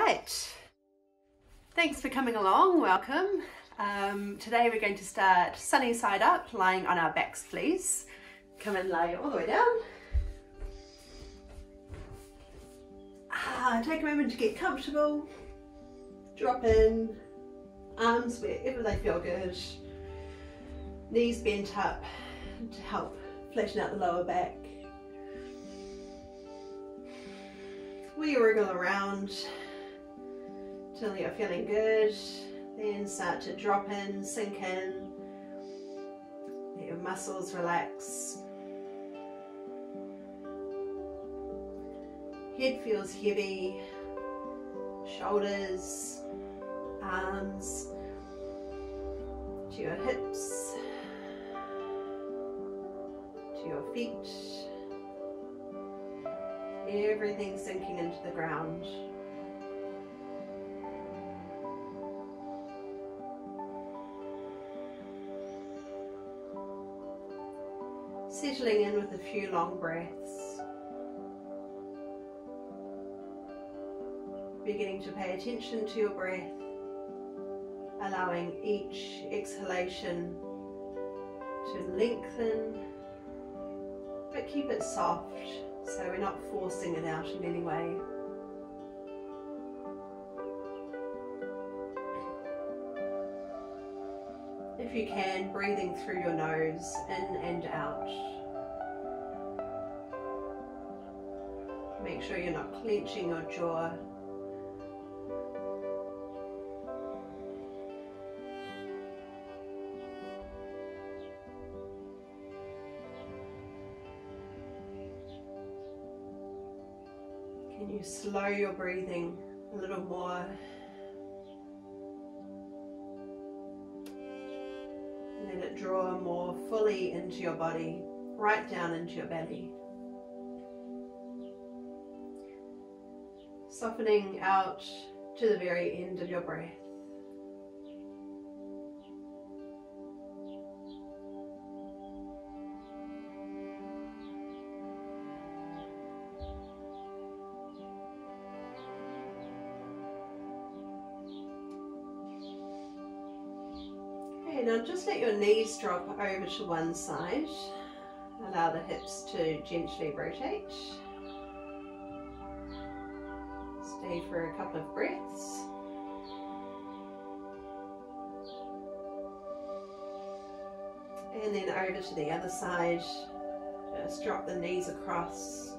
Right, thanks for coming along, welcome. Today we're going to start sunny side up, lying on our backs please. Come and lay all the way down. Take a moment to get comfortable. Drop in, arms wherever they feel good. Knees bent up to help flatten out the lower back. We wriggle around till you're feeling good, then start to drop in, sink in, let your muscles relax. Head feels heavy, shoulders, arms, to your hips, to your feet. Everything sinking into the ground. Settling in with a few long breaths. Beginning to pay attention to your breath, allowing each exhalation to lengthen, but keep it soft so we're not forcing it out in any way. If you can, breathing through your nose, in and out. Make sure you're not clenching your jaw. Can you slow your breathing a little more? Let it draw more fully into your body, right down into your belly. Softening out to the very end of your breath. Now just let your knees drop over to one side. Allow the hips to gently rotate. Stay for a couple of breaths. And then over to the other side. Just drop the knees across.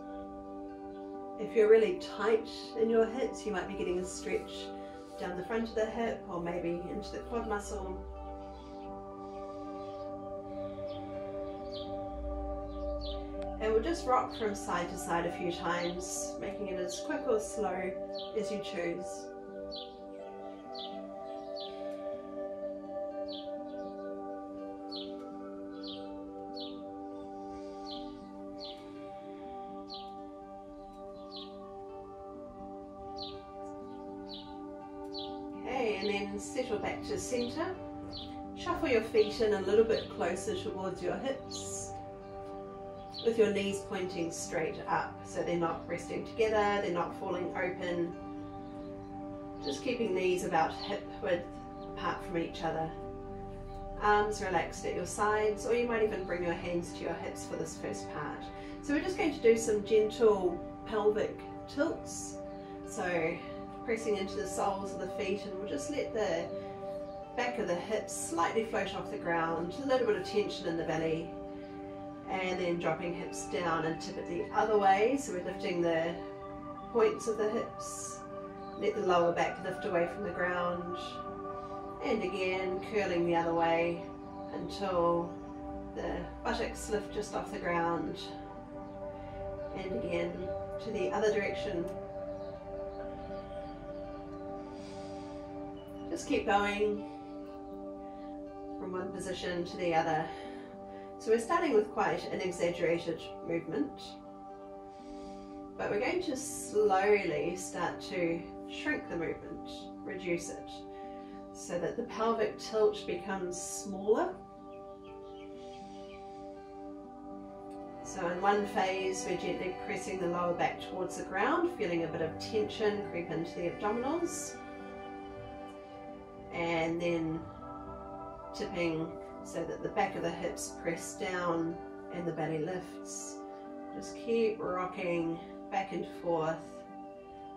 If you're really tight in your hips, you might be getting a stretch down the front of the hip or maybe into the quad muscle. And we'll just rock from side to side a few times, making it as quick or slow as you choose. Okay, and then settle back to center. Shuffle your feet in a little bit closer towards your hips, with your knees pointing straight up, so they're not resting together, they're not falling open. Just keeping knees about hip width apart from each other. Arms relaxed at your sides, or you might even bring your hands to your hips for this first part. So we're just going to do some gentle pelvic tilts. So pressing into the soles of the feet, and we'll just let the back of the hips slightly float off the ground, a little bit of tension in the belly. And then dropping hips down and tip it the other way, so we're lifting the points of the hips. Let the lower back lift away from the ground. And again, curling the other way until the buttocks lift just off the ground. And again, to the other direction. Just keep going from one position to the other. So we're starting with quite an exaggerated movement, but we're going to slowly start to shrink the movement, reduce it, so that the pelvic tilt becomes smaller. So in one phase, we're gently pressing the lower back towards the ground, feeling a bit of tension creep into the abdominals. And then tipping so that the back of the hips press down and the belly lifts. Just keep rocking back and forth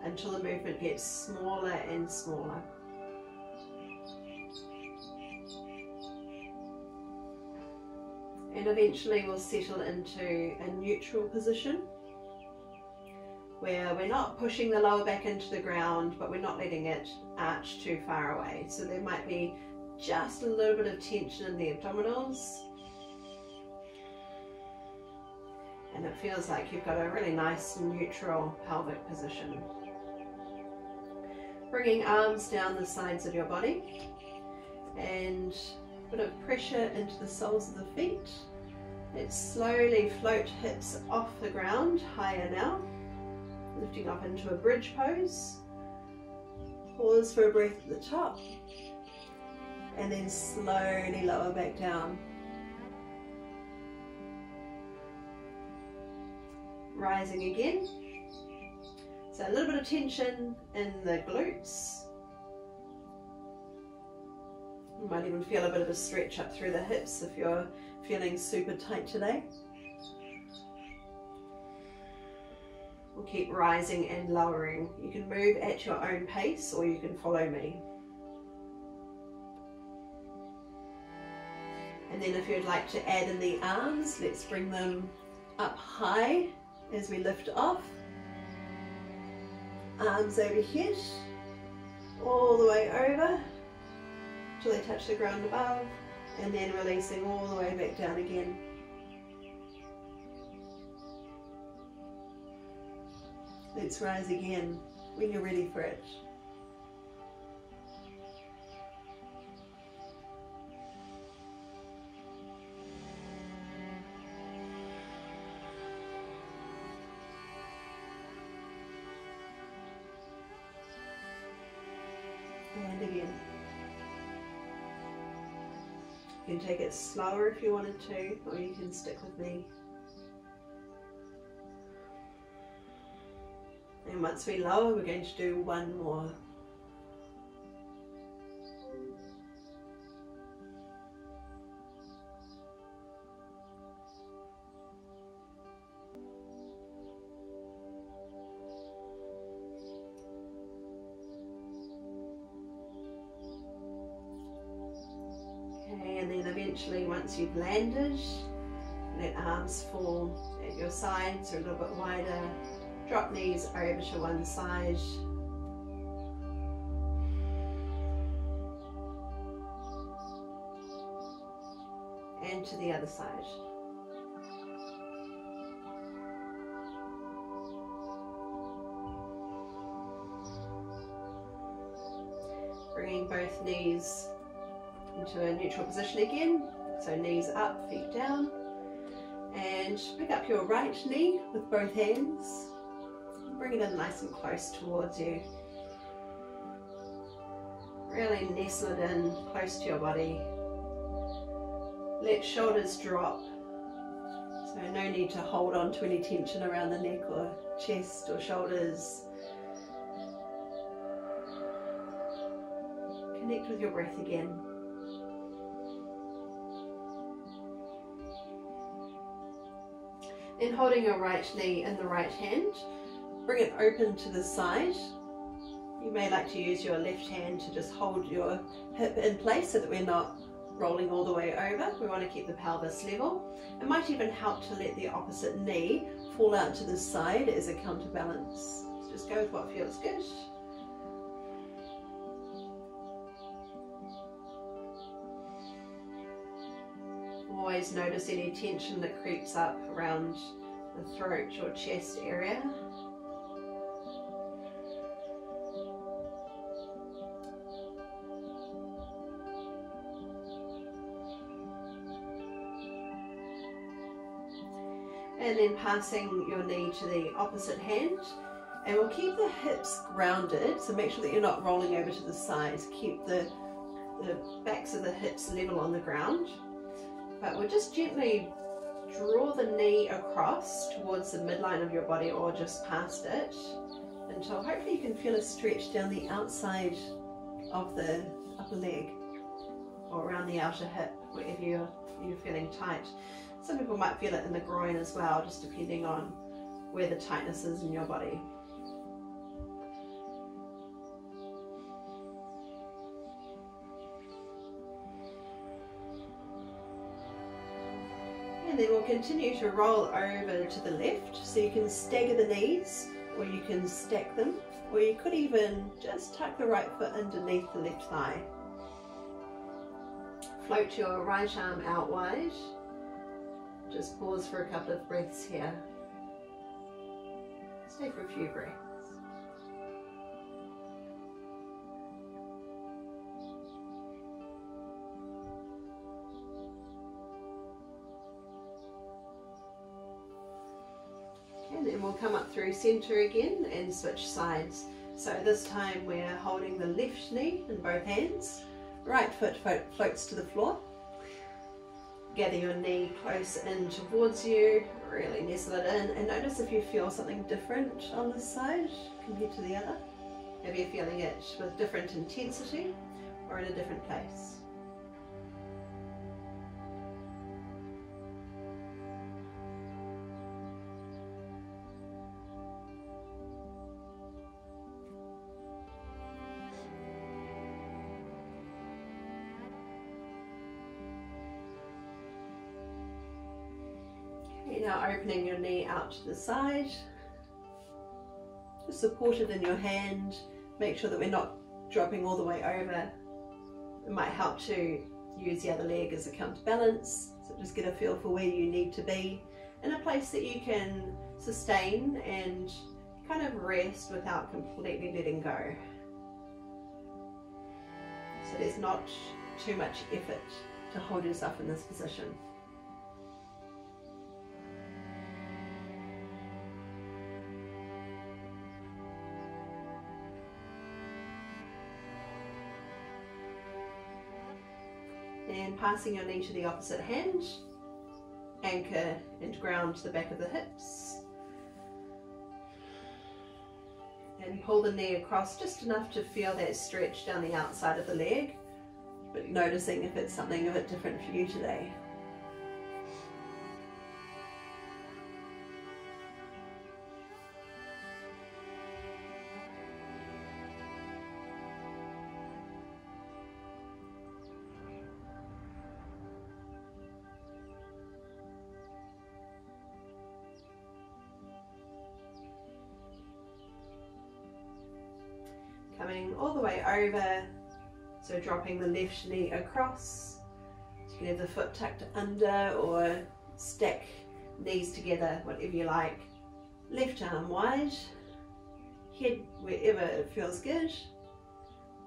until the movement gets smaller and smaller. And eventually we'll settle into a neutral position where we're not pushing the lower back into the ground, but we're not letting it arch too far away. So there might be just a little bit of tension in the abdominals. And it feels like you've got a really nice neutral pelvic position. Bringing arms down the sides of your body and a bit of pressure into the soles of the feet. Let's slowly float hips off the ground, higher now, lifting up into a bridge pose. Pause for a breath at the top and then slowly lower back down. Rising again. So a little bit of tension in the glutes. You might even feel a bit of a stretch up through the hips if you're feeling super tight today. We'll keep rising and lowering. You can move at your own pace or you can follow me. And then if you'd like to add in the arms, let's bring them up high as we lift off. Arms overhead, all the way over till they touch the ground above, and then releasing all the way back down again. Let's rise again when you're ready for it. And again. You can take it slower if you wanted to, or you can stick with me. And once we lower, we're going to do one more. And then eventually, once you've landed, let arms fall at your sides or a little bit wider. Drop knees over to one side. And to the other side. Bringing both knees into a neutral position again, so knees up, feet down, and pick up your right knee with both hands, bring it in nice and close towards you, really nestle it in close to your body, let shoulders drop, so no need to hold on to any tension around the neck or chest or shoulders. Connect with your breath again. Then holding your right knee in the right hand, bring it open to the side. You may like to use your left hand to just hold your hip in place so that we're not rolling all the way over. We want to keep the pelvis level. It might even help to let the opposite knee fall out to the side as a counterbalance. So just go with what feels good. Always notice any tension that creeps up around the throat or chest area. And then passing your knee to the opposite hand, and we'll keep the hips grounded, so make sure that you're not rolling over to the sides. Keep the backs of the hips level on the ground. But we'll just gently draw the knee across towards the midline of your body or just past it until hopefully you can feel a stretch down the outside of the upper leg or around the outer hip, wherever you're feeling tight. Some people might feel it in the groin as well, just depending on where the tightness is in your body. And then we'll continue to roll over to the left, so you can stagger the knees or you can stack them, or you could even just tuck the right foot underneath the left thigh. Float your right arm out wide. Just pause for a couple of breaths here. Stay for a few breaths. And then we'll come up through center again and switch sides. So this time we're holding the left knee in both hands. Right foot floats to the floor. Gather your knee close in towards you, really nestle it in, and notice if you feel something different on this side compared to the other. Maybe you're feeling it with different intensity or in a different place. Now opening your knee out to the side, just support it in your hand, make sure that we're not dropping all the way over. It might help to use the other leg as a counterbalance, so just get a feel for where you need to be in a place that you can sustain and kind of rest without completely letting go. So there's not too much effort to hold yourself in this position. And passing your knee to the opposite hand, anchor and ground to the back of the hips. And pull the knee across just enough to feel that stretch down the outside of the leg, but noticing if it's something a bit different for you today. Coming all the way over, so dropping the left knee across. So you can have the foot tucked under or stack knees together, whatever you like. Left arm wide, head wherever it feels good,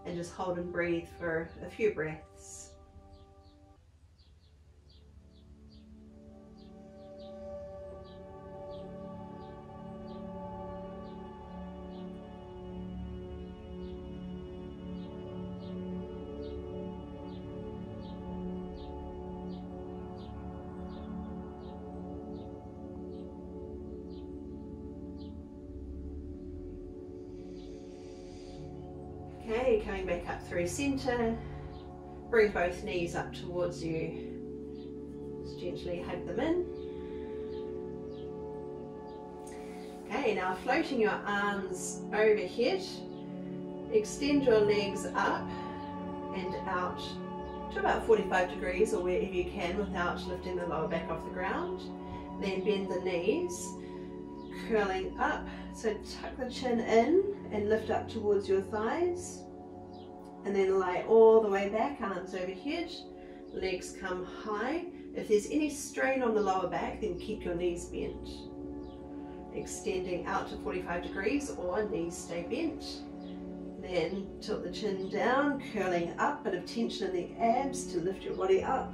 and just hold and breathe for a few breaths. Okay, coming back up through center, bring both knees up towards you, just gently hug them in. Okay, now floating your arms overhead, extend your legs up and out to about 45 degrees or wherever you can without lifting the lower back off the ground. Then bend the knees, curling up, so tuck the chin in and lift up towards your thighs, and then lie all the way back, arms overhead, legs come high. If there's any strain on the lower back, then keep your knees bent, extending out to 45 degrees or knees stay bent. Then tilt the chin down, curling up, bit of tension in the abs to lift your body up.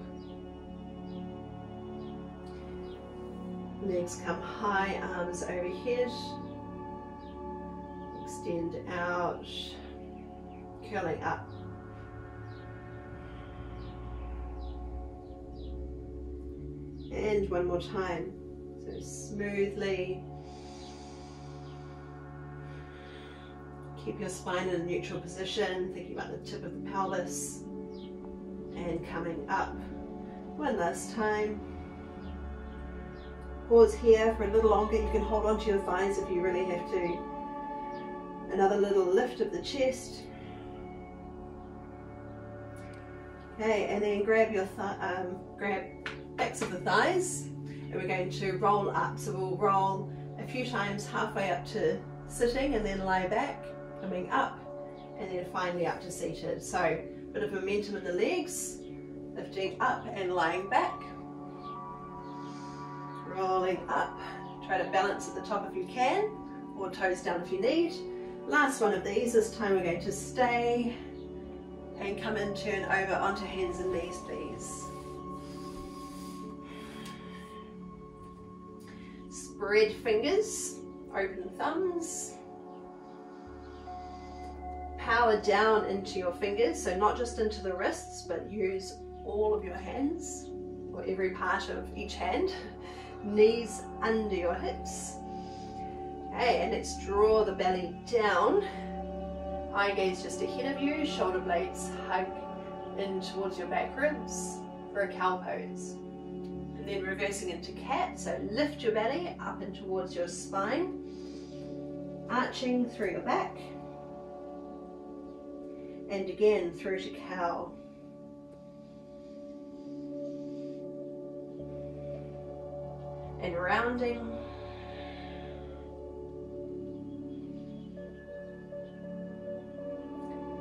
Legs come high, arms overhead, extend out, curling up. And one more time. So smoothly. Keep your spine in a neutral position, thinking about the tip of the pelvis. And coming up. One last time. Pause here for a little longer. You can hold onto your thighs if you really have to. Another little lift of the chest. Okay, and then grab your grab backs of the thighs, and we're going to roll up. So we'll roll a few times halfway up to sitting, and then lie back, coming up, and then finally up to seated. So a bit of momentum in the legs, lifting up and lying back, rolling up. Try to balance at the top if you can, or toes down if you need. Last one of these. This time we're going to stay and come and turn over onto hands and knees, please. Spread fingers, open thumbs. Power down into your fingers, so not just into the wrists, but use all of your hands, or every part of each hand. Knees under your hips. Okay, and let's draw the belly down. Eye gaze just ahead of you, shoulder blades hug in towards your back ribs for a cow pose. And then reversing into cat, so lift your belly up and towards your spine, arching through your back, and again through to cow. And rounding.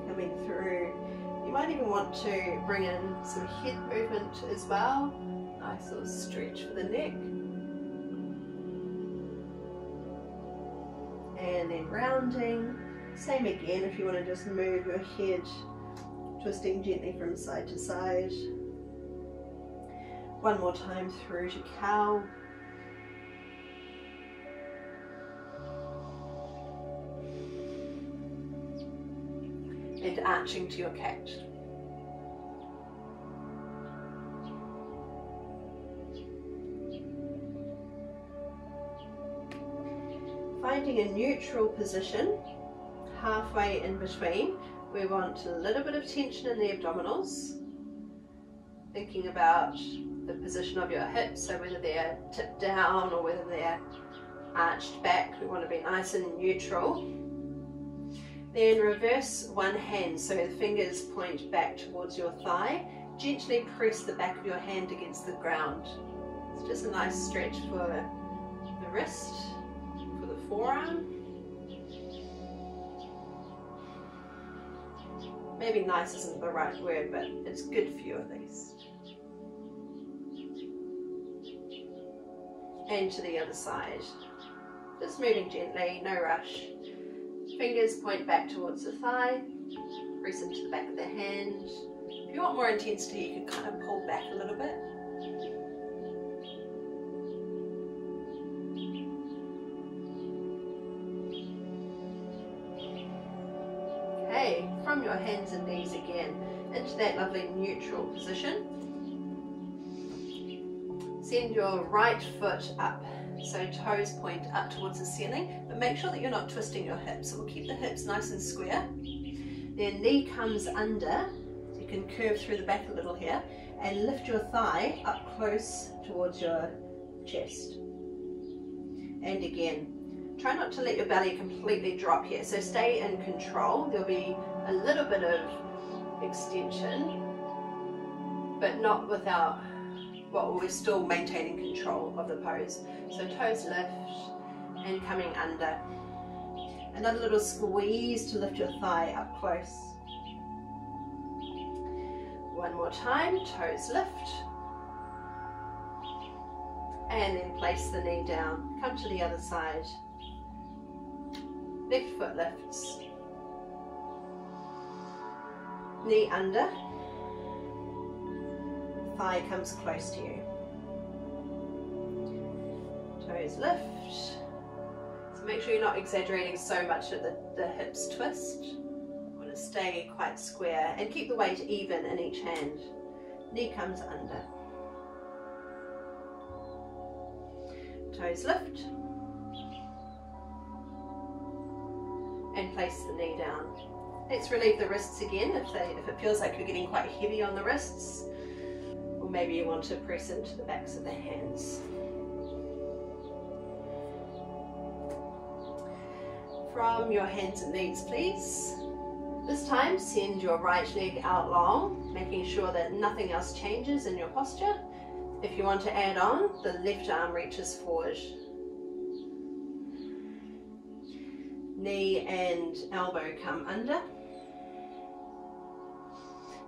Coming through. You might even want to bring in some head movement as well. Nice little stretch for the neck. And then rounding. Same again if you want to just move your head, twisting gently from side to side. One more time through to cow. And arching to your cat. Finding a neutral position, halfway in between. We want a little bit of tension in the abdominals. Thinking about the position of your hips, so whether they're tipped down or whether they're arched back, we want to be nice and neutral. Then reverse one hand, so the fingers point back towards your thigh. Gently press the back of your hand against the ground. It's just a nice stretch for the wrist, for the forearm. Maybe nice isn't the right word, but it's good for you at least. And to the other side. Just moving gently, no rush. Fingers point back towards the thigh, press into the back of the hand. If you want more intensity, you can kind of pull back a little bit. Okay, from your hands and knees again, into that lovely neutral position. Send your right foot up. So toes point up towards the ceiling, but make sure that you're not twisting your hips. So we'll keep the hips nice and square. Then knee comes under, so you can curve through the back a little here, and lift your thigh up close towards your chest. And again, try not to let your belly completely drop here. So stay in control. There'll be a little bit of extension, but not without, well, we're still maintaining control of the pose. So toes lift and coming under. Another little squeeze to lift your thigh up close. One more time, toes lift. And then place the knee down. Come to the other side. Left foot lifts. Knee under. Thigh comes close to you. Toes lift. So make sure you're not exaggerating so much that the hips twist. You want to stay quite square and keep the weight even in each hand. Knee comes under. Toes lift. And place the knee down. Let's relieve the wrists again if it feels like you're getting quite heavy on the wrists. Or maybe you want to press into the backs of the hands. From your hands and knees, please. This time, send your right leg out long, making sure that nothing else changes in your posture. If you want to add on, the left arm reaches forward. Knee and elbow come under.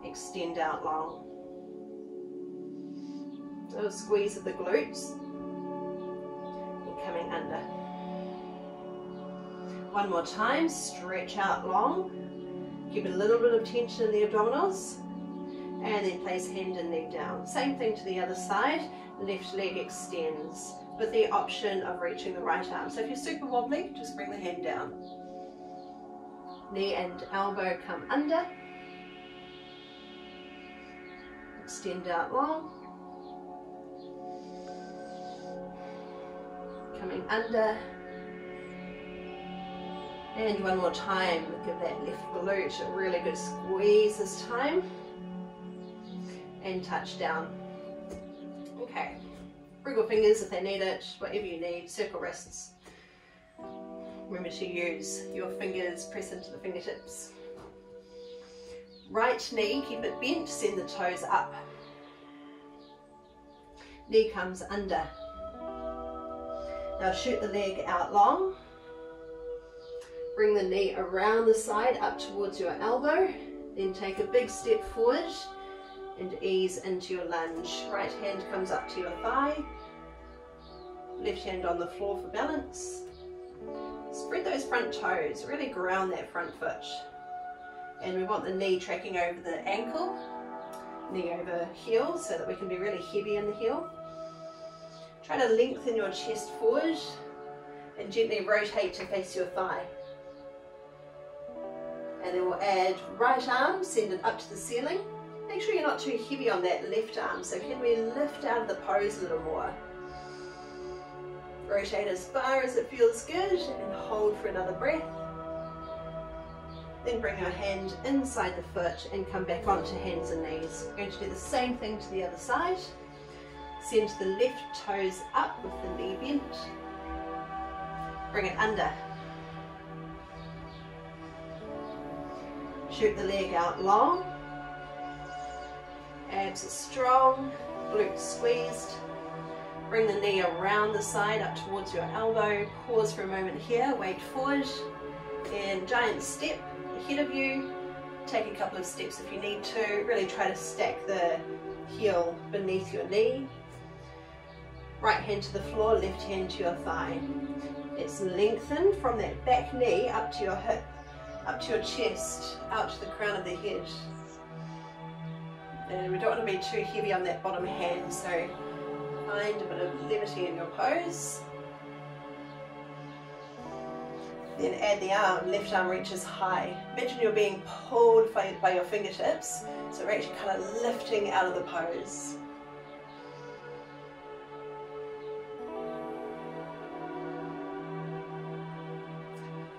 Extend out long. Little squeeze of the glutes. And coming under. One more time, stretch out long. Give it a little bit of tension in the abdominals. And then place hand and knee down. Same thing to the other side. Left leg extends with the option of reaching the right arm. So if you're super wobbly, just bring the hand down. Knee and elbow come under. Extend out long. Coming under. And one more time, give that left glute a really good squeeze this time. And touch down. Okay, wriggle fingers if they need it, whatever you need, circle wrists. Remember to use your fingers, press into the fingertips. Right knee, keep it bent, send the toes up. Knee comes under. Now shoot the leg out long. Bring the knee around the side up towards your elbow. Then take a big step forward and ease into your lunge. Right hand comes up to your thigh. Left hand on the floor for balance. Spread those front toes, really ground that front foot. And we want the knee tracking over the ankle, knee over heel, so that we can be really heavy in the heel. Try to lengthen your chest forward and gently rotate to face your thigh. And then we'll add right arm, send it up to the ceiling. Make sure you're not too heavy on that left arm, so can we lift out of the pose a little more? Rotate as far as it feels good and hold for another breath. Then bring your hand inside the foot and come back onto hands and knees. We're going to do the same thing to the other side. Send the left toes up with the knee bent. Bring it under. Shoot the leg out long. Abs are strong, glutes squeezed. Bring the knee around the side up towards your elbow. Pause for a moment here, weight forward. And giant step ahead of you. Take a couple of steps if you need to. Really try to stack the heel beneath your knee. Right hand to the floor, left hand to your thigh. Let's lengthen from that back knee up to your hip, up to your chest, out to the crown of the head. And we don't want to be too heavy on that bottom hand, so find a bit of levity in your pose. Then add the arm, left arm reaches high. Imagine you're being pulled by your fingertips, so we're actually kind of lifting out of the pose.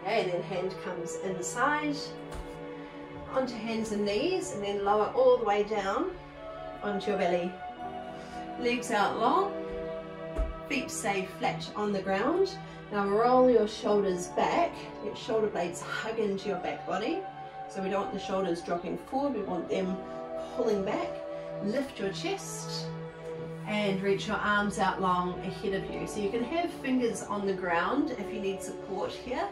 Okay, and then hand comes inside, onto hands and knees, and then lower all the way down onto your belly. Legs out long, feet stay flat on the ground. Now roll your shoulders back, let shoulder blades hug into your back body. So we don't want the shoulders dropping forward, we want them pulling back. Lift your chest and reach your arms out long ahead of you. So you can have fingers on the ground if you need support here.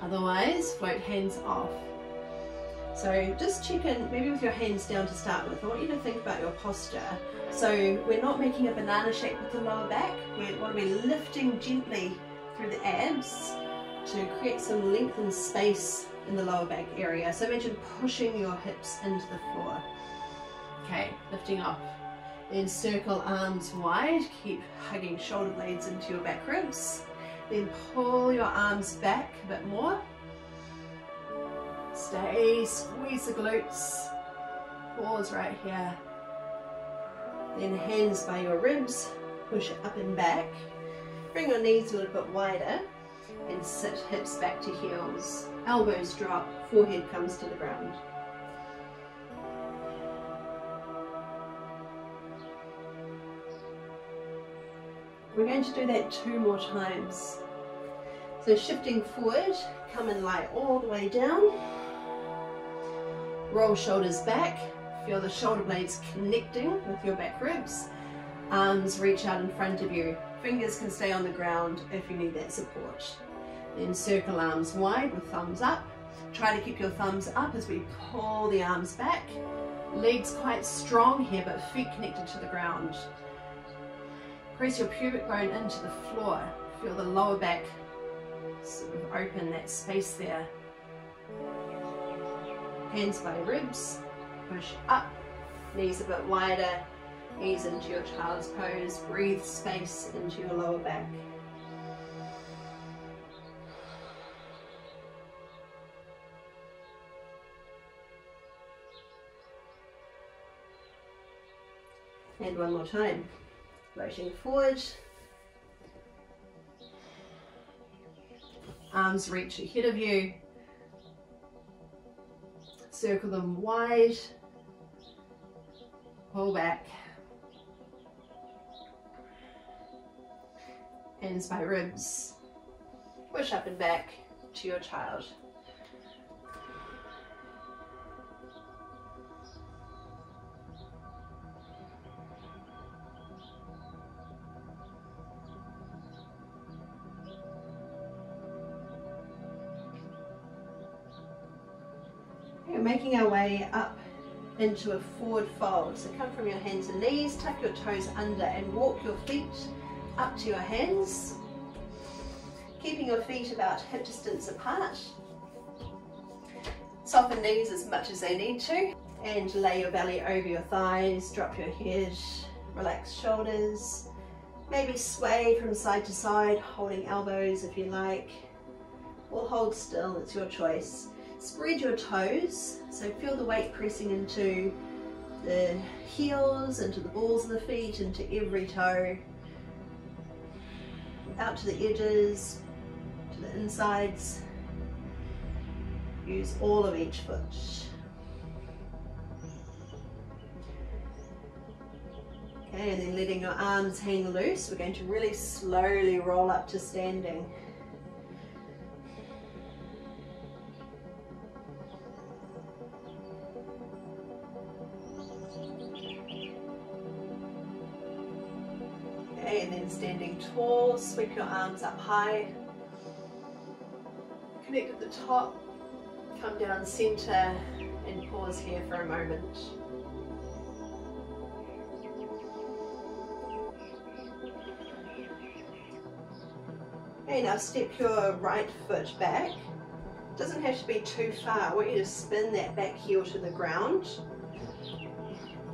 Otherwise, float hands off. So just check in, maybe with your hands down to start with. I want you to think about your posture. So we're not making a banana shape with the lower back. We want to be lifting gently through the abs to create some length and space in the lower back area. So imagine pushing your hips into the floor. Okay, lifting off. Then circle arms wide, keep hugging shoulder blades into your back ribs. Then pull your arms back a bit more. Stay, squeeze the glutes. Pause right here. Then hands by your ribs, push up and back. Bring your knees a little bit wider and sit hips back to heels. Elbows drop, forehead comes to the ground. We're going to do that 2 more times. So shifting forward, come and lie all the way down. Roll shoulders back, feel the shoulder blades connecting with your back ribs. Arms reach out in front of you. Fingers can stay on the ground if you need that support. Then circle arms wide with thumbs up. Try to keep your thumbs up as we pull the arms back. Legs quite strong here, but feet connected to the ground. Press your pubic bone into the floor. Feel the lower back sort of open, that space there. Hands by ribs, push up, knees a bit wider, ease into your child's pose, breathe space into your lower back. And one more time, floating forward. Arms reach ahead of you. Circle them wide. Pull back. Hands by ribs. Push up and back to your child. We're making our way up into a forward fold. So come from your hands and knees, tuck your toes under and walk your feet up to your hands. Keeping your feet about hip distance apart. Soften knees as much as they need to. And lay your belly over your thighs, drop your head, relax shoulders. Maybe sway from side to side, holding elbows if you like. Or hold still, it's your choice. Spread your toes, so feel the weight pressing into the heels, into the balls of the feet, into every toe, out to the edges, to the insides. Use all of each foot. Okay, and then letting your arms hang loose, we're going to really slowly roll up to standing. And then standing tall, sweep your arms up high, connect at the top, come down center and pause here for a moment. Okay, now step your right foot back. It doesn't have to be too far. I want you to spin that back heel to the ground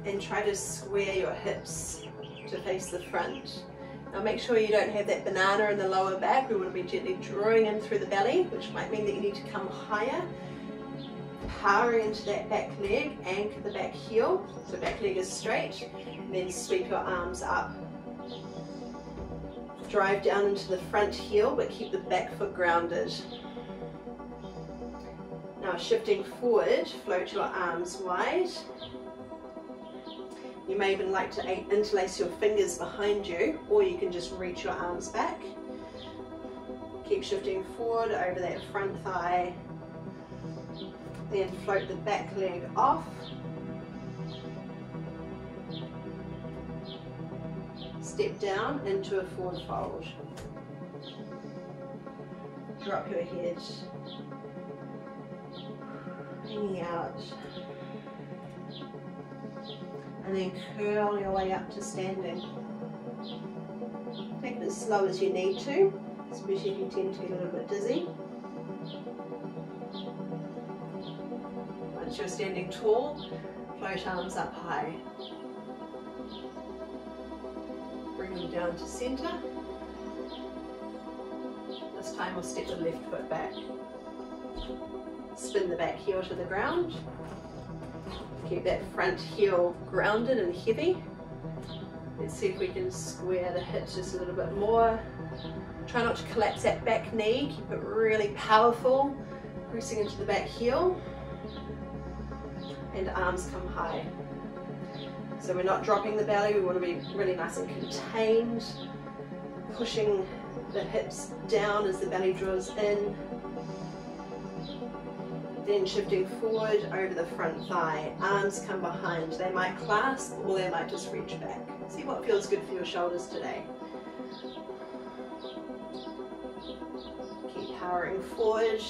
and try to square your hips to face the front. Now make sure you don't have that banana in the lower back. We want to be gently drawing in through the belly, which might mean that you need to come higher. Powering into that back leg, anchor the back heel, so back leg is straight, and then sweep your arms up. Drive down into the front heel, but keep the back foot grounded. Now shifting forward, float your arms wide. You may even like to interlace your fingers behind you, or you can just reach your arms back. Keep shifting forward over that front thigh. Then float the back leg off. Step down into a forward fold. Drop your head. Hanging out. And then curl your way up to standing. Take it as slow as you need to, especially if you tend to get a little bit dizzy. Once you're standing tall, float arms up high. Bring them down to center. This time we'll step the left foot back. Spin the back heel to the ground. Keep that front heel grounded and heavy. Let's see if we can square the hips just a little bit more. Try not to collapse that back knee, keep it really powerful, pressing into the back heel, and arms come high. So we're not dropping the belly, we want to be really nice and contained, pushing the hips down as the belly draws in, then shifting forward over the front thigh, arms come behind, they might clasp or they might just reach back. See what feels good for your shoulders today. Keep powering forward,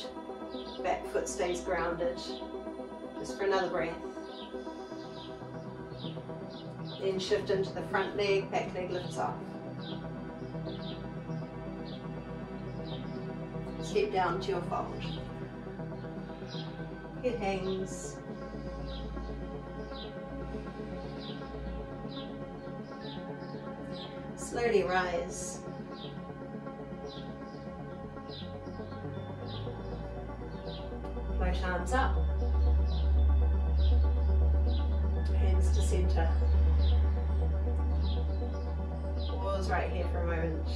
back foot stays grounded, just for another breath. Then shift into the front leg, back leg lifts off. Step down to your fold. Head hangs. Slowly rise. Float arms up. Hands to center. Pause right here for a moment.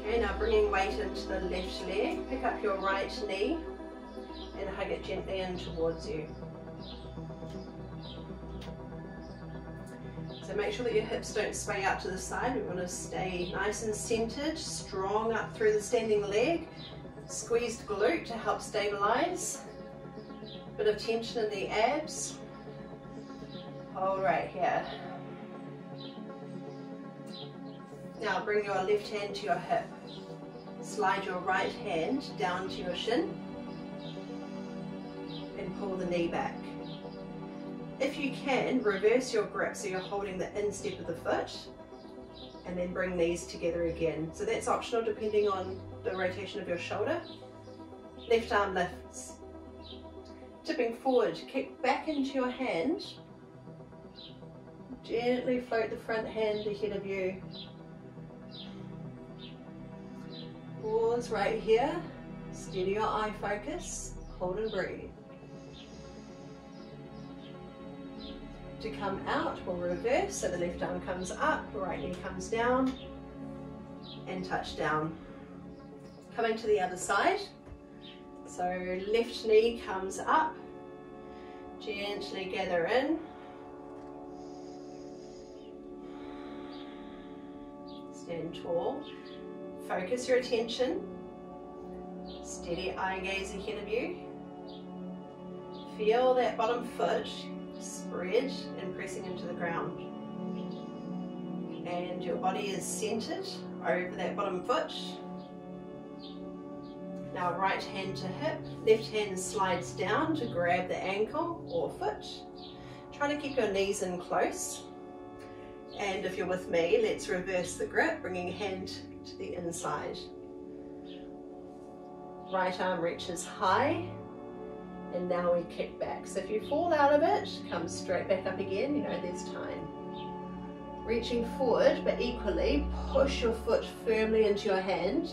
Okay, now bringing weight into the left leg, pick up your right knee and hug it gently in towards you. So make sure that your hips don't sway out to the side. We want to stay nice and centered, strong up through the standing leg, squeezed glute to help stabilize. Bit of tension in the abs. Hold right here. Now bring your left hand to your hip. Slide your right hand down to your shin and pull the knee back. If you can, reverse your grip so you're holding the instep of the foot and then bring these together again. So that's optional depending on the rotation of your shoulder. Left arm lifts. Tipping forward, kick back into your hand. Gently float the front hand ahead of you. Pause right here. Steady your eye focus. Hold and breathe. To come out, we'll reverse. So the left arm comes up, right knee comes down, and touch down. Coming to the other side. So left knee comes up, gently gather in. Stand tall. Focus your attention. Steady eye gaze ahead of you. Feel that bottom foot spread and pressing into the ground. And your body is centered over that bottom foot. Now right hand to hip, left hand slides down to grab the ankle or foot. Try to keep your knees in close. And if you're with me, let's reverse the grip, bringing hand to the inside. Right arm reaches high, and now we kick back. So if you fall out of it, come straight back up again, you know there's time. Reaching forward, but equally push your foot firmly into your hand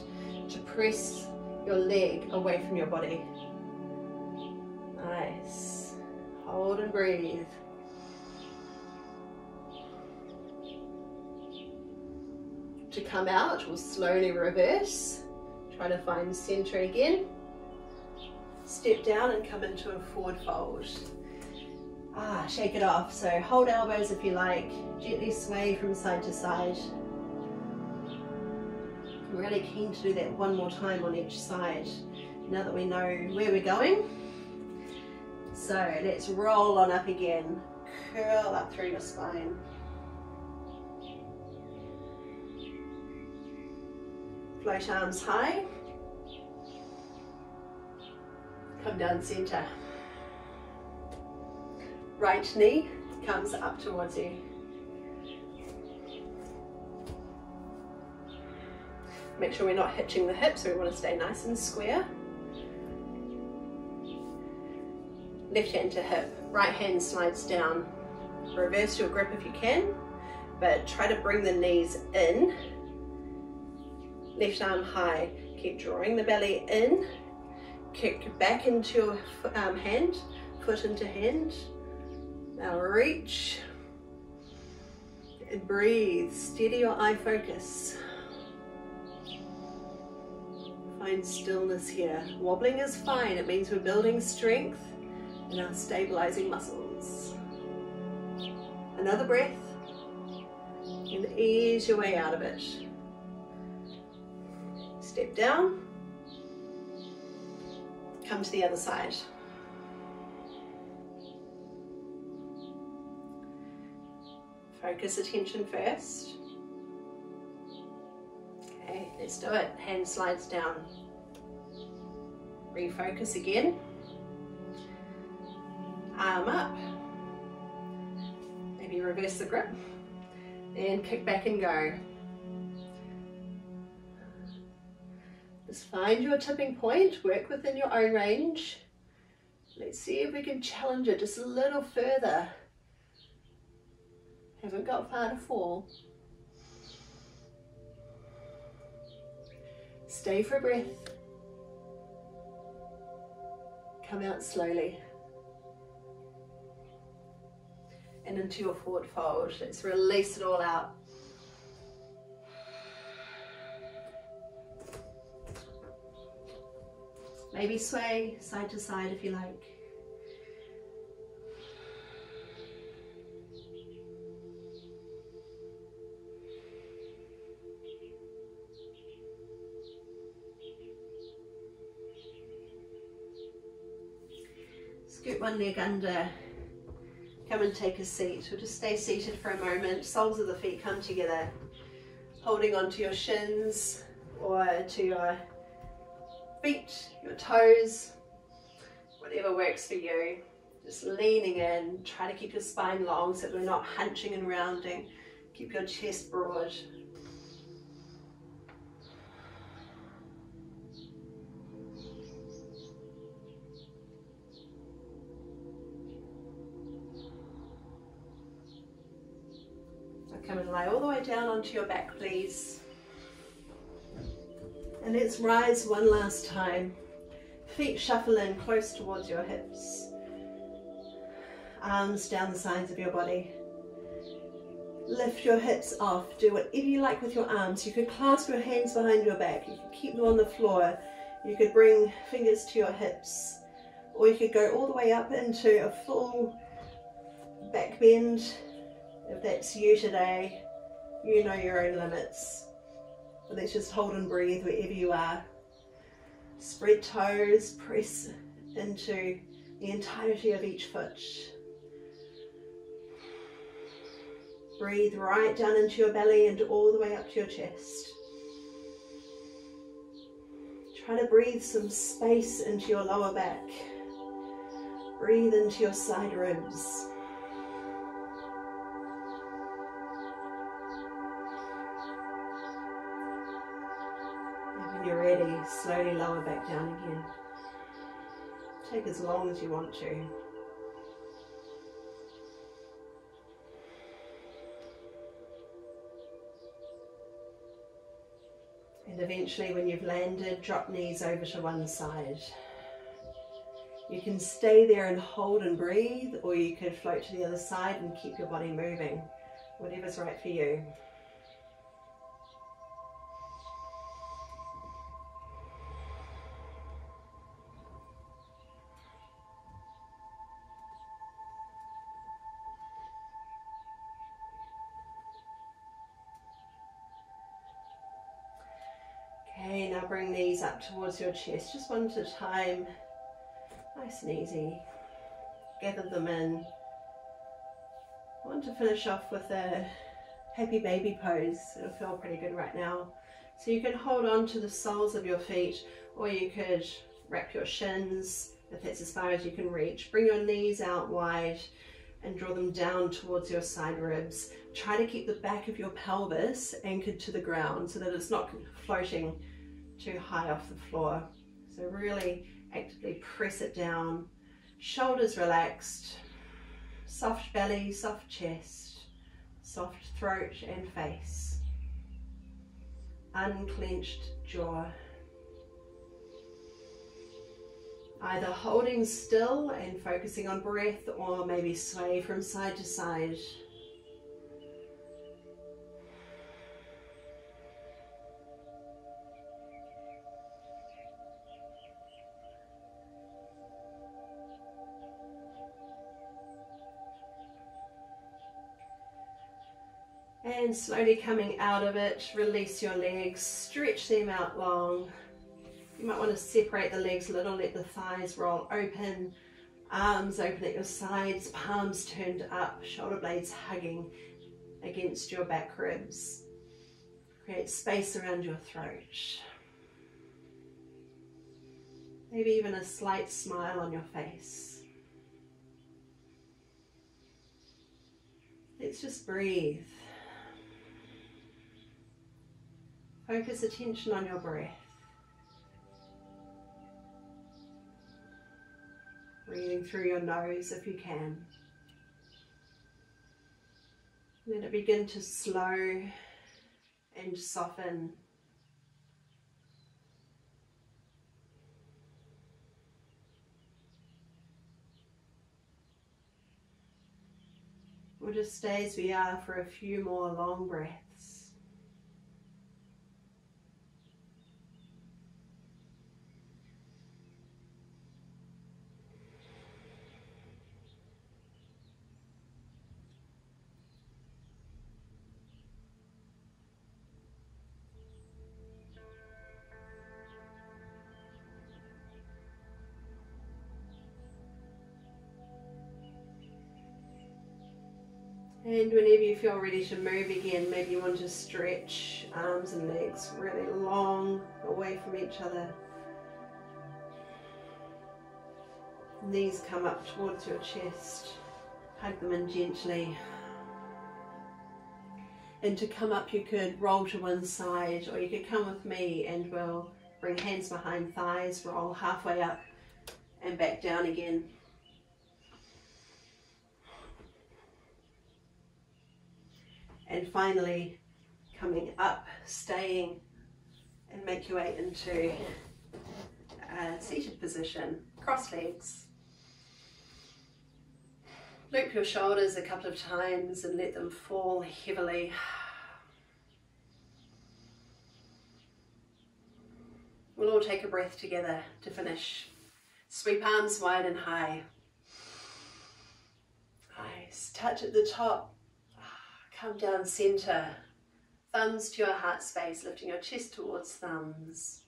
to press your leg away from your body. Nice. Hold and breathe. To come out, we'll slowly reverse. Try to find center again. Step down and come into a forward fold. Shake it off. So hold elbows if you like. Gently sway from side to side. I'm really keen to do that one more time on each side, now that we know where we're going. So let's roll on up again. Curl up through your spine. Float arms high. Come down center. Right knee comes up towards you. Make sure we're not hitching the hips, so we want to stay nice and square. Left hand to hip, right hand slides down. Reverse your grip if you can, but try to bring the knees in. Left arm high, keep drawing the belly in Kick back into your hand, foot into hand. Now reach and breathe. Steady your eye focus. Find stillness here. Wobbling is fine. It means we're building strength in our stabilizing muscles. Another breath and ease your way out of it. Step down. Come to the other side. Focus attention first. Okay, let's do it. Hand slides down. Refocus again. Arm up. Maybe reverse the grip. Then kick back and go. Just find your tipping point. Work within your own range. Let's see if we can challenge it just a little further. Haven't got far to fall. Stay for a breath. Come out slowly. And into your forward fold. Let's release it all out. Maybe sway side to side if you like. Scoot one leg under. Come and take a seat. We'll just stay seated for a moment. Soles of the feet come together. Holding onto your shins or to your feet, your toes, whatever works for you. Just leaning in. Try to keep your spine long so that we're not hunching and rounding. Keep your chest broad. Come and lie all the way down onto your back, please. And let's rise one last time. Feet shuffle in close towards your hips. Arms down the sides of your body. Lift your hips off. Do whatever you like with your arms. You could clasp your hands behind your back. You could keep them on the floor. You could bring fingers to your hips. Or you could go all the way up into a full back bend. If that's you today, you know your own limits. But let's just hold and breathe wherever you are. Spread toes, press into the entirety of each foot. Breathe right down into your belly and all the way up to your chest. Try to breathe some space into your lower back. Breathe into your side ribs. When you're ready, slowly lower back down again. Take as long as you want to. And eventually, when you've landed, drop knees over to one side. You can stay there and hold and breathe, or you could float to the other side and keep your body moving. Whatever's right for you. Okay, now bring these up towards your chest, just one at a time, nice and easy. Gather them in. I want to finish off with a happy baby pose. It'll feel pretty good right now. So you can hold on to the soles of your feet, or you could wrap your shins, if that's as far as you can reach. Bring your knees out wide and draw them down towards your side ribs. Try to keep the back of your pelvis anchored to the ground so that it's not floating too high off the floor. So really actively press it down. Shoulders relaxed. Soft belly, soft chest, soft throat and face. Unclenched jaw. Either holding still and focusing on breath, or maybe sway from side to side. And slowly coming out of it, release your legs, stretch them out long. You might want to separate the legs a little, let the thighs roll open, arms open at your sides, palms turned up, shoulder blades hugging against your back ribs. Create space around your throat. Maybe even a slight smile on your face. Let's just breathe. Focus attention on your breath. Breathing through your nose if you can. Let it begin to slow and soften. We'll just stay as we are for a few more long breaths. And whenever you feel ready to move again, maybe you want to stretch arms and legs really long away from each other. Knees come up towards your chest. Hug them in gently. And to come up, you could roll to one side, or you could come with me and we'll bring hands behind thighs, roll halfway up and back down again. And finally, coming up, staying, and make your way into a seated position. Cross legs. Loop your shoulders a couple of times and let them fall heavily. We'll all take a breath together to finish. Sweep arms wide and high. Eyes touch at the top. Come down center, thumbs to your heart space, lifting your chest towards thumbs.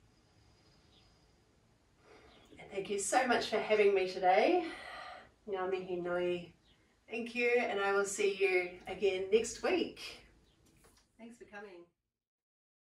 And thank you so much for having me today. Ngā mihi nui. Thank you, and I will see you again next week. Thanks for coming.